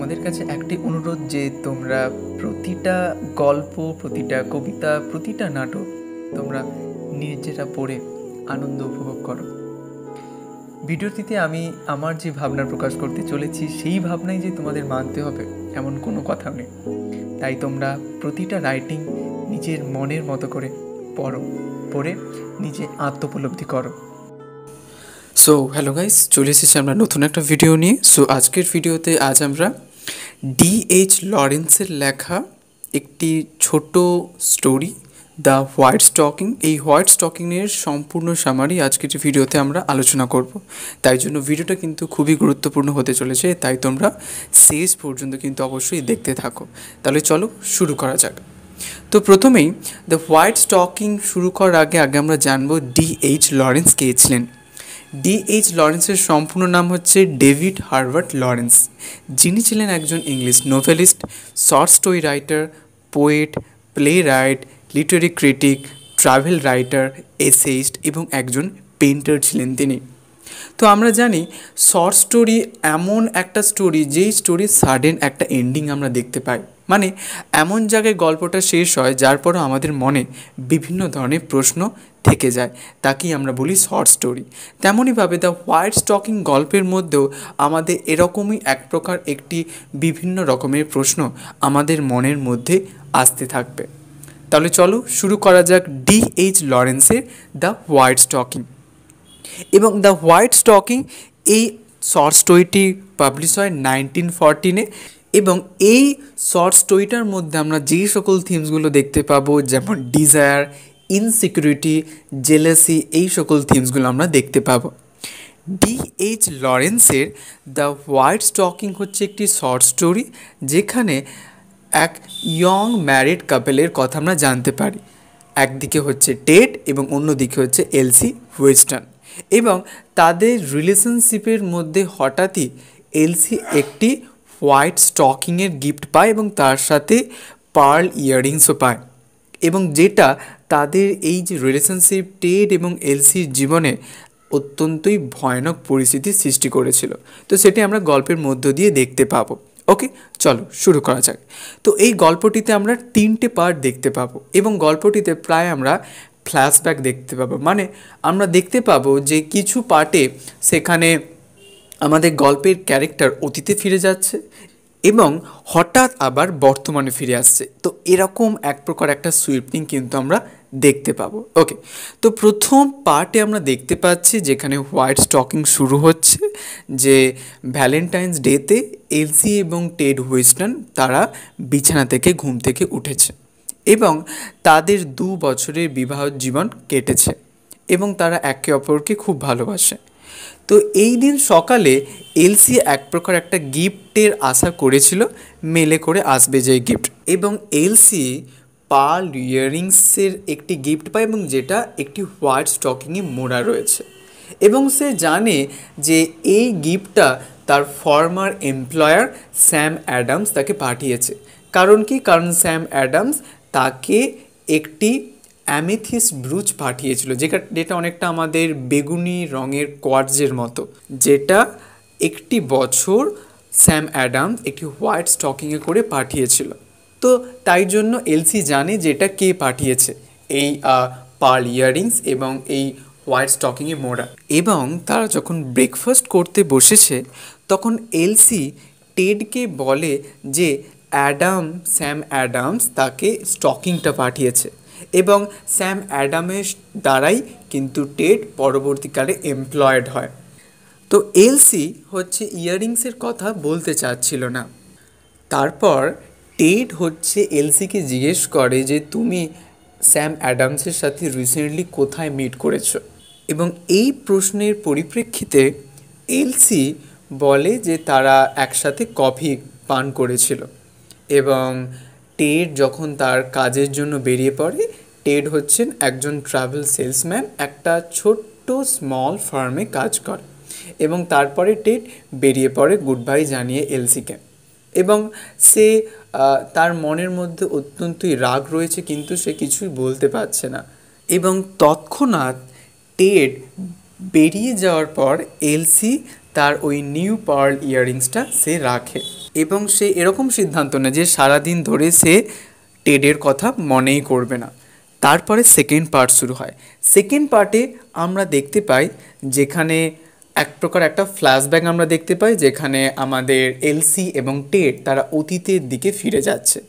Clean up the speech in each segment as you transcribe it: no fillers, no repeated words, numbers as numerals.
তোমাদের কাছে একটি অনুরোধ যে তোমরা প্রতিটা গল্প, প্রতিটা কবিতা, প্রতিটা নাটক তোমরা নিজেরা পড়ে আনন্দ উপভোগ করো। ভিডিওটিতে আমি আমার যে ভাবনা প্রকাশ করতে চলেছি সেই ভাবনাই যে তোমাদের মানতে হবে এমন কোনো কথা নেই। তাই তোমরা প্রতিটা রাইটিং নিজের মনের মতো করে পড়ে নিজে আত্মোপলব্ধি করো। সো হ্যালো গাইস, চলে এসেছি আমরা নতুন একটা ভিডিও নিয়ে। সো আজকের ভিডিওতে আজ আমরা D.H. লরেন্সের লেখা একটি ছোট স্টোরি দ্য হোয়াইট স্টকিং, এই হোয়াইট স্টকিংয়ের সম্পূর্ণ সামারি আজকের ভিডিওতে আমরা আলোচনা করব। তাই জন্য ভিডিওটা কিন্তু খুবই গুরুত্বপূর্ণ হতে চলেছে, তাই তোমরা শেষ পর্যন্ত কিন্তু অবশ্যই দেখতে থাকো। তাহলে চলো শুরু করা যাক। তো প্রথমেই দ্য হোয়াইট স্টকিং শুরু করার আগে আমরা জানবো D.H. লরেন্স কে ছিলেন। D.H. লরেন্সের সম্পূর্ণ নাম হচ্ছে ডেভিড হার্বার্ট লরেন্স, যিনি ছিলেন একজন English novelist, short story writer, poet, playwright, literary critic, travel writer, essayist এবং একজন পেইন্টার ছিলেন তিনি। তো আমরা জানি শর্ট স্টোরি এমন একটা স্টোরি যেই স্টোরির সাডেন একটা এন্ডিং আমরা দেখতে পাই, মানে এমন জায়গায় গল্পটা শেষ হয় যার পরও আমাদের মনে বিভিন্ন ধরনের প্রশ্ন থেকে যায়, তাকেই আমরা বলি শর্ট স্টোরি। তেমনইভাবে দ্য হোয়াইট স্টকিং গল্পের মধ্যেও আমাদের এরকমই এক প্রকার একটি বিভিন্ন রকমের প্রশ্ন আমাদের মনের মধ্যে আসতে থাকবে। তাহলে চলো শুরু করা যাক D.H. লরেন্সের দ্য হোয়াইট স্টকিং। এবং দ্য হোয়াইট স্টকিং এই শর্ট স্টোরিটি পাবলিশ হয় 1914-এ। এবং এই শর্ট স্টোরিটার মধ্যে আমরা যেই সকল থিমসগুলো দেখতে পাবো, যেমন ডিজায়ার, ইনসিকিউরিটি, জেলাসি, এই সকল থিমসগুলো আমরা দেখতে পাবো। D.H. লরেন্সের দ্য হোয়াইট স্টকিং হচ্ছে একটি শর্ট স্টোরি যেখানে এক ইয়ং ম্যারিড কাপেলের কথা আমরা জানতে পারি। একদিকে হচ্ছে টেড এবং অন্যদিকে হচ্ছে এলসি হুইস্টন, এবং তাদের রিলেশনশিপের মধ্যে হঠাৎই এলসি একটি হোয়াইট স্টকিংয়ের গিফট পায় এবং তার সাথে পার্ল ইয়াররিংসও পায়, এবং যেটা তাদের এই যে রিলেশনশিপ টেড এবং এলসির জীবনে অত্যন্তই ভয়ানক পরিস্থিতির সৃষ্টি করেছিল। তো সেটি আমরা গল্পের মধ্য দিয়ে দেখতে পাবো। ওকে, চলো শুরু করা যাক। তো এই গল্পটিতে আমরা 3টে পার্ট দেখতে পাবো এবং গল্পটিতে প্রায় আমরা ফ্ল্যাশব্যাক দেখতে পাবো, মানে আমরা দেখতে পাবো যে কিছু পার্টে সেখানে আমাদের গল্পের ক্যারেক্টার অতীতে ফিরে যাচ্ছে এবং হঠাৎ আবার বর্তমানে ফিরে আসছে। তো এরকম এক প্রকার একটা সুইপিং কিন্তু আমরা দেখতে পাবো। ওকে, তো প্রথম পার্টে আমরা দেখতে পাচ্ছি যেখানে হোয়াইট স্টকিং শুরু হচ্ছে, যে ভ্যালেন্টাইন্স ডেতে এলসি এবং টেড হুইস্টন তারা বিছানা থেকে ঘুম থেকে উঠেছে এবং তাদের 2 বছরের বিবাহ জীবন কেটেছে এবং তারা একে অপরকে খুব ভালোবাসে। তো এই দিন সকালে এলসি এক প্রকার একটা গিফটের আশা করেছিল, মেলে করে আসবে যে গিফট, এবং এলসি পার্ল ইয়াররিংসের একটি গিফট পায় এবং যেটা একটি হোয়াইট স্টকিংয়ে মোড়া রয়েছে, এবং সে জানে যে এই গিফটটা তার ফর্মার এমপ্লয়ার স্যাম অ্যাডামস তাকে পাঠিয়েছে। কারণ কি? কারণ স্যাম অ্যাডামস তাকে একটি অ্যামেথিস্ট ব্রুচ পাঠিয়েছিল, যেটা অনেকটা আমাদের বেগুনি রঙের কোয়ার্টজের মতো, যেটা একটি বছর স্যাম অ্যাডামস একটি হোয়াইট স্টকিংয়ে করে পাঠিয়েছিল। তো তাই জন্য এলসি জানে যে এটা কে পাঠিয়েছে, এই পার্ল ইয়াররিংস এবং এই হোয়াইট স্টকিংয়ে মোড়া। এবং তারা যখন ব্রেকফাস্ট করতে বসেছে তখন এলসি টেডকে বলে যে স্যাম অ্যাডামস তাকে স্টকিংটা পাঠিয়েছে, এবং স্যাম অ্যাডামের দ্বারাই কিন্তু টেড পরবর্তীকালে এমপ্লয়েড হয়। তো এলসি হচ্ছে ইয়াররিংসের কথা বলতে চাচ্ছিল না। তারপর টেড হচ্ছে এলসিকে জিজ্ঞেস করে যে তুমি স্যাম অ্যাডামসের সাথে রিসেন্টলি কোথায় মিট করেছো, এবং এই প্রশ্নের পরিপ্রেক্ষিতে এলসি বলে যে তারা একসাথে কফি পান করেছিল। এবং টেড যখন তার কাজের জন্য বেরিয়ে পড়ে, টেড হচ্ছেন একজন ট্রাভেল সেলসম্যান, একটা ছোট্ট স্মল ফার্মে কাজ করে, এবং তারপরে টেড বেরিয়ে পড়ে গুড বাই জানিয়ে এলসিকে, এবং সে তার মনের মধ্যে অত্যন্তই রাগ রয়েছে কিন্তু সে কিছুই বলতে পারছে না। এবং তৎক্ষণাৎ টেড বেরিয়ে যাওয়ার পর এলসি তার ওই নিউ পার্ল ইয়াররিংসটা সে রাখে এবং সে এরকম সিদ্ধান্ত নেয় যে সারাদিন ধরে সে টেডের কথা মনেই করবে না। তারপরে সেকেন্ড পার্ট শুরু হয়। সেকেন্ড পার্টে আমরা দেখতে পাই যেখানে এক প্রকার একটা ফ্ল্যাশব্যাক আমরা দেখতে পাই, যেখানে আমাদের এলসি এবং টেড তারা অতীতের দিকে ফিরে যাচ্ছে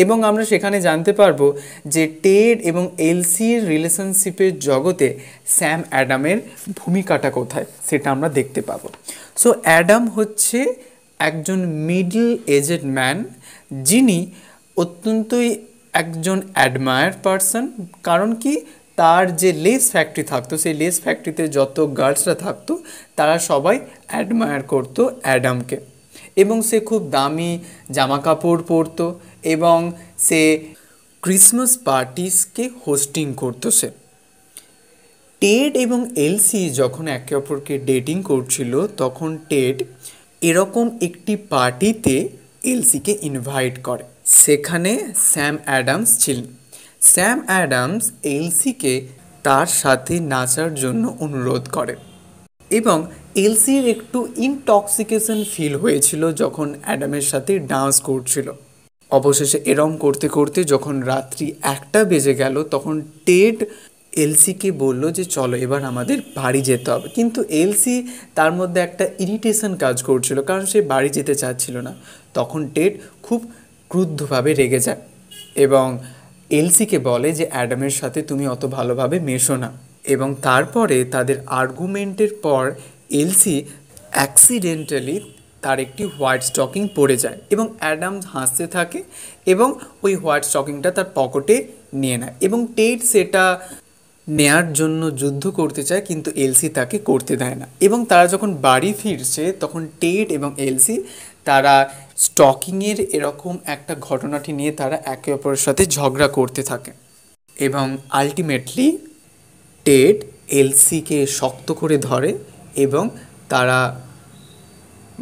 এবং আমরা সেখানে জানতে পারবো যে টেড এবং এলসির রিলেশনশিপের জগতে স্যাম অ্যাডামের ভূমিকাটা কোথায় সেটা আমরা দেখতে পাবো। সো অ্যাডাম হচ্ছে একজন মিডল এজেড ম্যান, যিনি অত্যন্তই একজন অ্যাডমায়ার পারসন। কারণ কি, তার যে লেস ফ্যাক্টরি থাকতো সেই লেস ফ্যাক্টরিতে যত গার্লসরা থাকতো তারা সবাই অ্যাডমায়ার করতো অ্যাডামকে এবং সে খুব দামি জামা কাপড় পরতো এবং সে ক্রিসমাস পার্টিসকে হোস্টিং করতো। সে টেড এবং এলসি যখন একে অপরকে ডেটিং করছিল তখন টেড এরকম একটি পার্টিতে এলসিকে ইনভাইট করে। সেখানে স্যাম অ্যাডামস ছিলেন। স্যাম অ্যাডামস এলসিকে তার সাথে নাচার জন্য অনুরোধ করে এবং এলসির একটু ইনটক্সিকেশন ফিল হয়েছিল যখন অ্যাডামের সাথে ডান্স করছিল। অবশেষে এরম করতে করতে যখন রাত্রি 1টা বেজে গেল তখন টেড এলসিকে বলল যে চলো এবার আমাদের বাড়ি যেতে হবে, কিন্তু এলসি তার মধ্যে একটা ইরিটেশন কাজ করছিল কারণ সে বাড়ি যেতে চাচ্ছিল না। তখন টেড খুব ক্রুদ্ধভাবে রেগে যায় এবং এলসিকে বলে যে অ্যাডামের সাথে তুমি অত ভালোভাবে মেশো না এবং তারপরে তাদের আর্গুমেন্টের পর এলসি অ্যাক্সিডেন্টালি তার একটি হোয়াইট স্টকিং পড়ে যায় এবং অ্যাডাম হাসতে থাকে এবং ওই হোয়াইট স্টকিংটা তার পকেটে নিয়ে নেয় এবং টেড সেটা নেয়ার জন্য যুদ্ধ করতে চায় কিন্তু এলসি তাকে করতে দেয় না এবং তারা যখন বাড়ি ফিরছে তখন টেড এবং এলসি তারা স্টকিংয়ের এরকম একটা ঘটনাটি নিয়ে তারা একে অপরের সাথে ঝগড়া করতে থাকে এবং আলটিমেটলি টেড এলসিকে শক্ত করে ধরে এবং তারা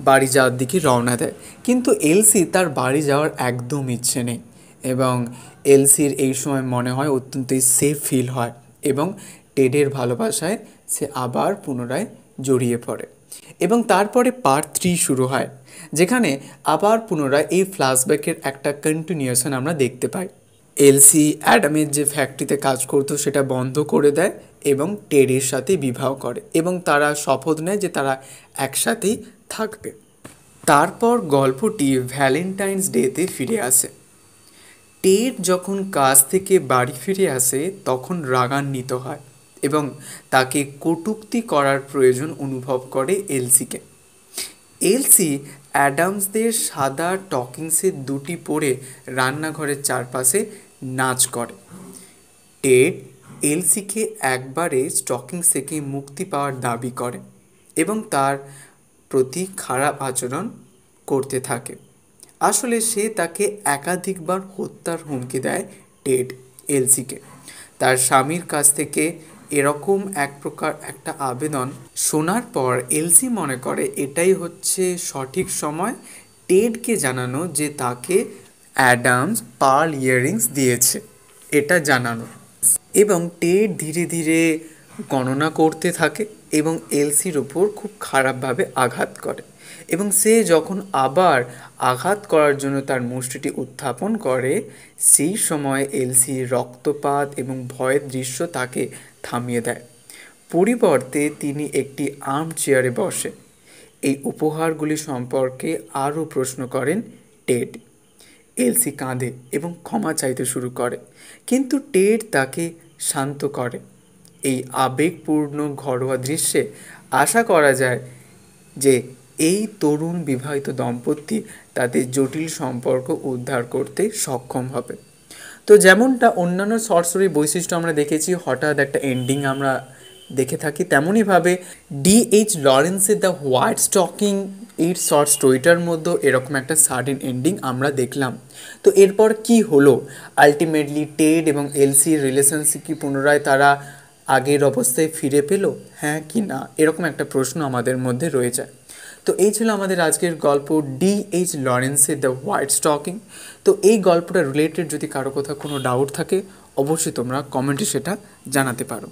বাড়ি যাওয়ার দিকে রওনা দেয়। কিন্তু এলসি তার বাড়ি যাওয়ার একদম ইচ্ছে নেই এবং এলসির এই সময় মনে হয় অত্যন্তই সেফ ফিল হয় এবং টেডের ভালোবাসায় সে আবার পুনরায় জড়িয়ে পড়ে এবং তারপরে পার্ট 3 শুরু হয়, যেখানে আবার পুনরায় এই ফ্ল্যাশব্যাকের একটা কন্টিনিউশন আমরা দেখতে পাই। এলসি অ্যাডামের যে ফ্যাক্টরিতে কাজ করতো সেটা বন্ধ করে দেয় এবং টেডের সাথে বিবাহ করে এবং তারা শপথ নেয় যে তারা একসাথেই থাকবে। তারপর গল্পটি ভ্যালেন্টাইন্স ডেতে ফিরে আসে। টেড যখন কাজ থেকে বাড়ি ফিরে আসে তখন রাগান্বিত হয় এবং তাকে কটূক্তি করার প্রয়োজন অনুভব করে এলসিকে। এলসি অ্যাডামসদের সাদা টকিং সেট 2টি পরে রান্নাঘরের চারপাশে নাচ করে। টেড এলসিকে একবারে স্টকিং থেকে মুক্তি পাওয়ার দাবি করে এবং তার প্রতি খারাপ আচরণ করতে থাকে। আসলে সে তাকে একাধিকবার হত্যার হুমকি দেয় টেড এলসিকে। তার স্বামীর কাছ থেকে এরকম এক প্রকার একটা আবেদন শোনার পর এলসি মনে করে এটাই হচ্ছে সঠিক সময় টেডকে জানানো যে তাকে অ্যাডামস পার্ল ইয়াররিংস দিয়েছে এটা জানানো এবং টেড ধীরে ধীরে গণনা করতে থাকে এবং এলসির উপর খুব খারাপভাবে আঘাত করে এবং সে যখন আবার আঘাত করার জন্য তার মুষ্টিটি উত্থাপন করে সেই সময় এলসির রক্তপাত এবং ভয়ের দৃশ্য তাকে থামিয়ে দেয়। পরিবর্তে তিনি একটি আর্ম চেয়ারে বসে এই উপহারগুলি সম্পর্কে আরও প্রশ্ন করেন টেড। এলসি কাঁদে এবং ক্ষমা চাইতে শুরু করে কিন্তু টেড তাকে শান্ত করে। এই আবেগপূর্ণ ঘরোয়া দৃশ্যে আশা করা যায় যে এই তরুণ বিবাহিত দম্পতি তাদের জটিল সম্পর্ক উদ্ধার করতে সক্ষম হবে। তো যেমনটা অন্যান্য শর্ট স্টোরির বৈশিষ্ট্য আমরা দেখেছি, হঠাৎ একটা এন্ডিং আমরা দেখে থাকি, তেমনইভাবে ডি.এইচ. লরেন্সের দ্য হোয়াইট স্টকিং এই শর্ট স্টোরিটার মধ্যে এরকম একটা সাডেন এন্ডিং আমরা দেখলাম। তো এরপর কি হলো, আলটিমেটলি টেড এবং এলসির রিলেশনশিপ কি পুনরায় তারা আগের অবস্থায় ফিরে পেল, হ্যাঁ কি না, এরকম একটা প্রশ্ন আমাদের মধ্যে রয়ে যায়। তো এই ছিল আমাদের আজকের গল্প ডি.এইচ. লরেন্সের the white stocking. তো এই গল্পটা রিলেটেড যদি কারো কোথাও কোনো ডাউট থাকে অবশ্যই তোমরা কমেন্টে সেটা জানাতে পারো।